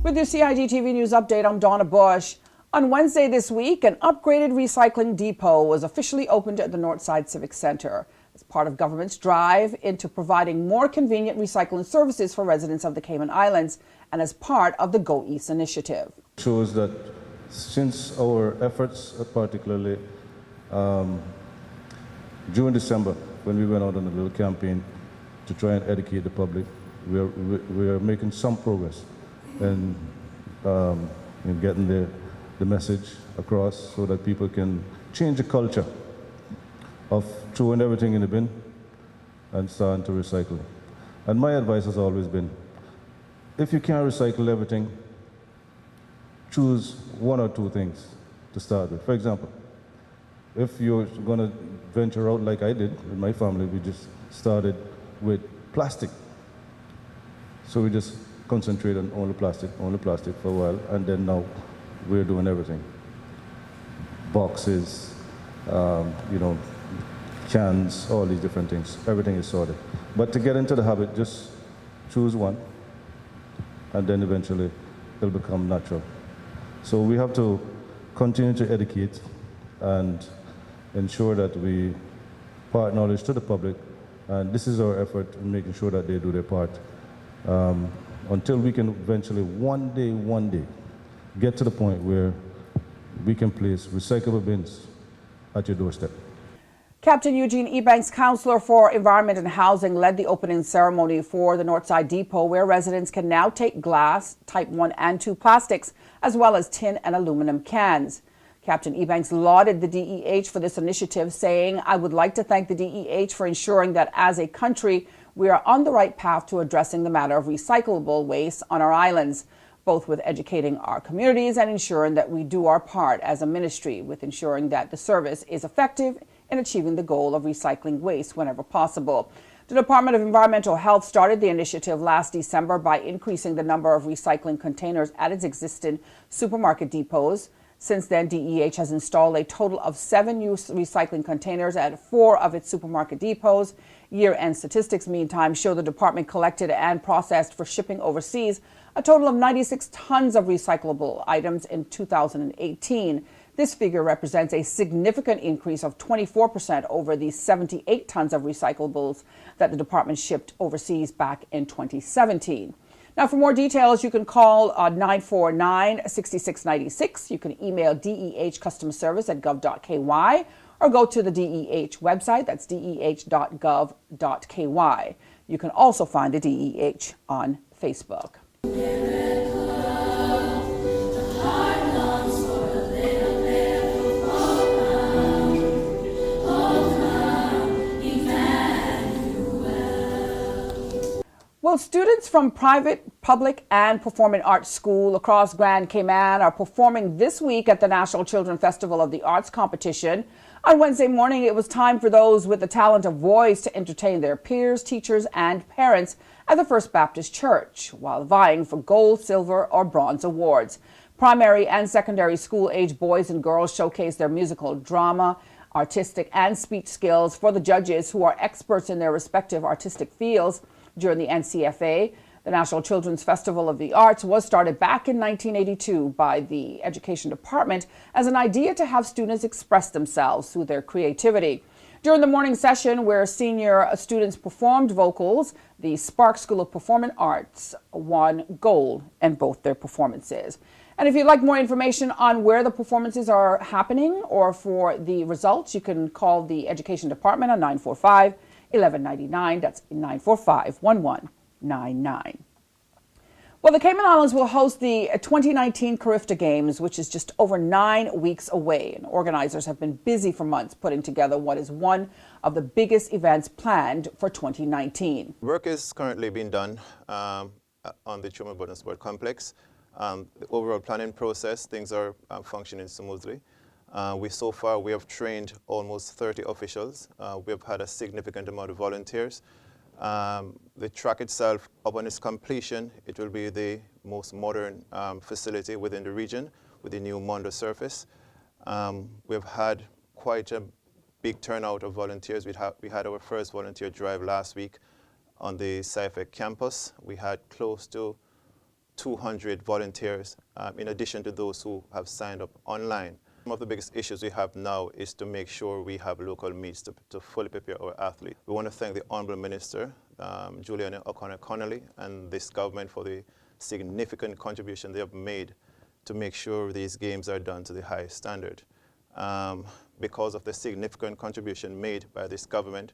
With your CIGTV News Update, I'm Donna Bush. On Wednesday this week, an upgraded recycling depot was officially opened at the Northside Civic Center as part of government's drive into providing more convenient recycling services for residents of the Cayman Islands and as part of the Go East initiative. Shows that since our efforts, particularly during December, when we went out on a little campaign to try and educate the public, we are making some progress in getting the message across so that people can change the culture of throwing everything in the bin and starting to recycle. And my advice has always been, if you can't recycle everything, choose one or two things to start with. For example, if you're going to venture out like I did with my family, we just started with plastic. So we just concentrate on only plastic for a while, and then now we're doing everything. Boxes, cans, all these different things. Everything is sorted. But to get into the habit, just choose one, and then eventually it'll become natural. So we have to continue to educate and ensure that we impart knowledge to the public, and this is our effort in making sure that they do their part. Until we can eventually one day get to the point where we can place recyclable bins at your doorstep. Captain Eugene Ebanks, Counselor for Environment and Housing, led the opening ceremony for the Northside Depot, where residents can now take glass, type 1 and 2 plastics, as well as tin and aluminum cans. Captain Ebanks lauded the DEH for this initiative, saying, "I would like to thank the DEH for ensuring that as a country, we are on the right path to addressing the matter of recyclable waste on our islands, both with educating our communities and ensuring that we do our part as a ministry with ensuring that the service is effective in achieving the goal of recycling waste whenever possible." The Department of Environmental Health started the initiative last December by increasing the number of recycling containers at its existing supermarket depots. Since then, DEH has installed a total of 7 new recycling containers at 4 of its supermarket depots. Year-end statistics, meantime, show the department collected and processed for shipping overseas a total of 96 tons of recyclable items in 2018. This figure represents a significant increase of 24% over the 78 tons of recyclables that the department shipped overseas back in 2017. Now, for more details, you can call 949-6696. You can email DEH customer service at gov.ky or go to the DEH website. That's deh.gov.ky. You can also find the DEH on Facebook. Well, students from private, public, and performing arts school across Grand Cayman are performing this week at the National Children Festival of the Arts competition. On Wednesday morning, it was time for those with the talent of voice to entertain their peers, teachers, and parents at the First Baptist Church while vying for gold, silver, or bronze awards. Primary and secondary school-age boys and girls showcased their musical, drama, artistic, and speech skills for the judges who are experts in their respective artistic fields. During the NCFA, the National Children's Festival of the Arts was started back in 1982 by the Education Department as an idea to have students express themselves through their creativity. During the morning session, where senior students performed vocals, the Spark School of Performing Arts won gold in both their performances. And if you'd like more information on where the performances are happening or for the results, you can call the Education Department on 945-1199. That's 945-1199. Well, the Cayman Islands will host the 2019 Carifta Games, which is just over 9 weeks away. And organizers have been busy for months putting together what is one of the biggest events planned for 2019. Work is currently being done on the Truman Button Sport Complex. The overall planning process, things are functioning smoothly. So far, we have trained almost 30 officials. We have had a significant amount of volunteers. The track itself, upon its completion, it will be the most modern facility within the region with the new Mondo surface. We've had quite a big turnout of volunteers. We had our first volunteer drive last week on the CIFEC campus. We had close to 200 volunteers, in addition to those who have signed up online. One of the biggest issues we have now is to make sure we have local meets to fully prepare our athletes. We want to thank the Honourable Minister, Juliana O'Connor-Connolly, and this government for the significant contribution they have made to make sure these games are done to the highest standard. Because of the significant contribution made by this government,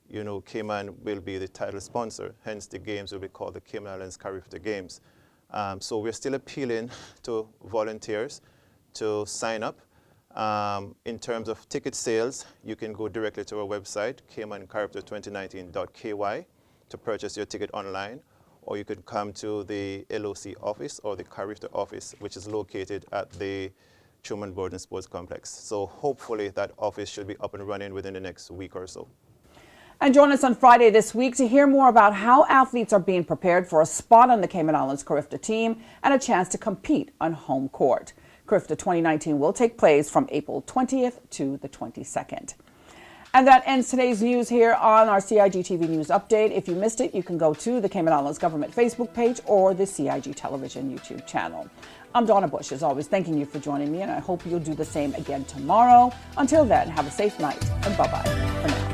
you know, Cayman will be the title sponsor, hence the games will be called the Cayman Islands Caribbean Games. So we're still appealing to volunteers to sign up. In terms of ticket sales, you can go directly to our website, caymancaribbean2019.ky, to purchase your ticket online, or you could come to the LOC office or the Caribbean office, which is located at the Truman Board and Sports Complex. So hopefully that office should be up and running within the next week or so. And join us on Friday this week to hear more about how athletes are being prepared for a spot on the Cayman Islands Carifta team and a chance to compete on home court. Carifta 2019 will take place from April 20th to the 22nd. And that ends today's news here on our CIGTV News Update. If you missed it, you can go to the Cayman Islands Government Facebook page or the CIG Television YouTube channel. I'm Donna Bush, as always, thanking you for joining me, and I hope you'll do the same again tomorrow. Until then, have a safe night, and bye-bye for now.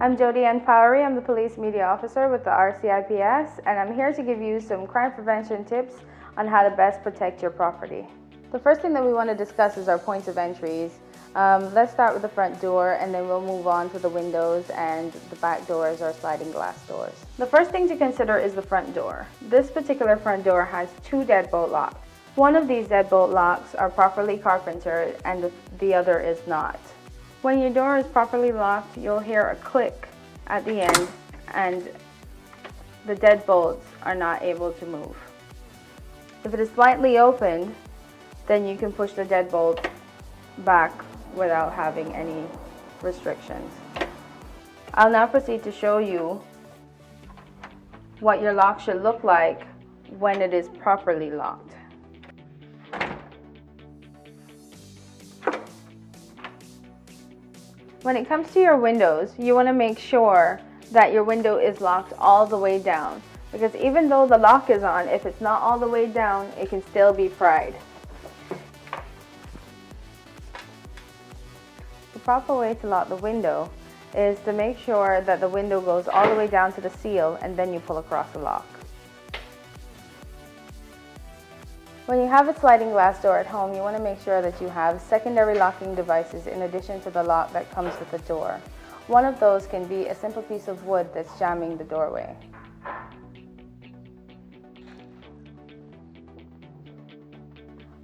I'm Jody Ann Powery. I'm the Police Media Officer with the RCIPS, and I'm here to give you some crime prevention tips on how to best protect your property. The first thing that we want to discuss is our points of entries. Let's start with the front door, and then we'll move on to the windows and the back doors or sliding glass doors. The first thing to consider is the front door. This particular front door has two deadbolt locks. One of these deadbolt locks are properly carpentered and the other is not. When your door is properly locked, you'll hear a click at the end and the deadbolts are not able to move. If it is slightly opened, then you can push the deadbolt back without having any restrictions. I'll now proceed to show you what your lock should look like when it is properly locked. When it comes to your windows, you want to make sure that your window is locked all the way down, because even though the lock is on, if it's not all the way down, it can still be pried. The proper way to lock the window is to make sure that the window goes all the way down to the seal and then you pull across the lock. When you have a sliding glass door at home, you want to make sure that you have secondary locking devices in addition to the lock that comes with the door. One of those can be a simple piece of wood that's jamming the doorway.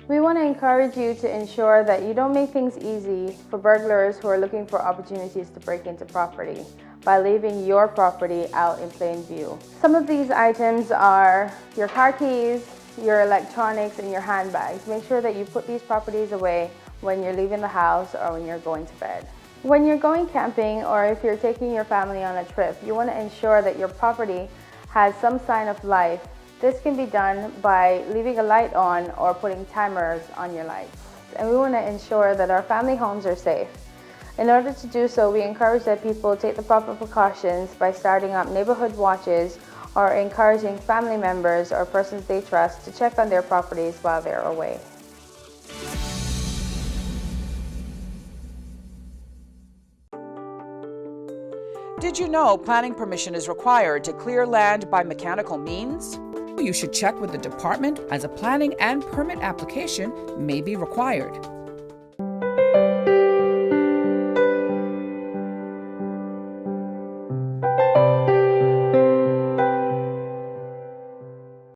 We want to encourage you to ensure that you don't make things easy for burglars who are looking for opportunities to break into property by leaving your property out in plain view. Some of these items are your car keys, your electronics, and your handbags. Make sure that you put these properties away when you're leaving the house or when you're going to bed. When you're going camping or if you're taking your family on a trip, you want to ensure that your property has some sign of life. This can be done by leaving a light on or putting timers on your lights. And we want to ensure that our family homes are safe. In order to do so, we encourage that people take the proper precautions by starting up neighborhood watches or encouraging family members or persons they trust to check on their properties while they're away. Did you know planning permission is required to clear land by mechanical means? You should check with the department as a planning and permit application may be required.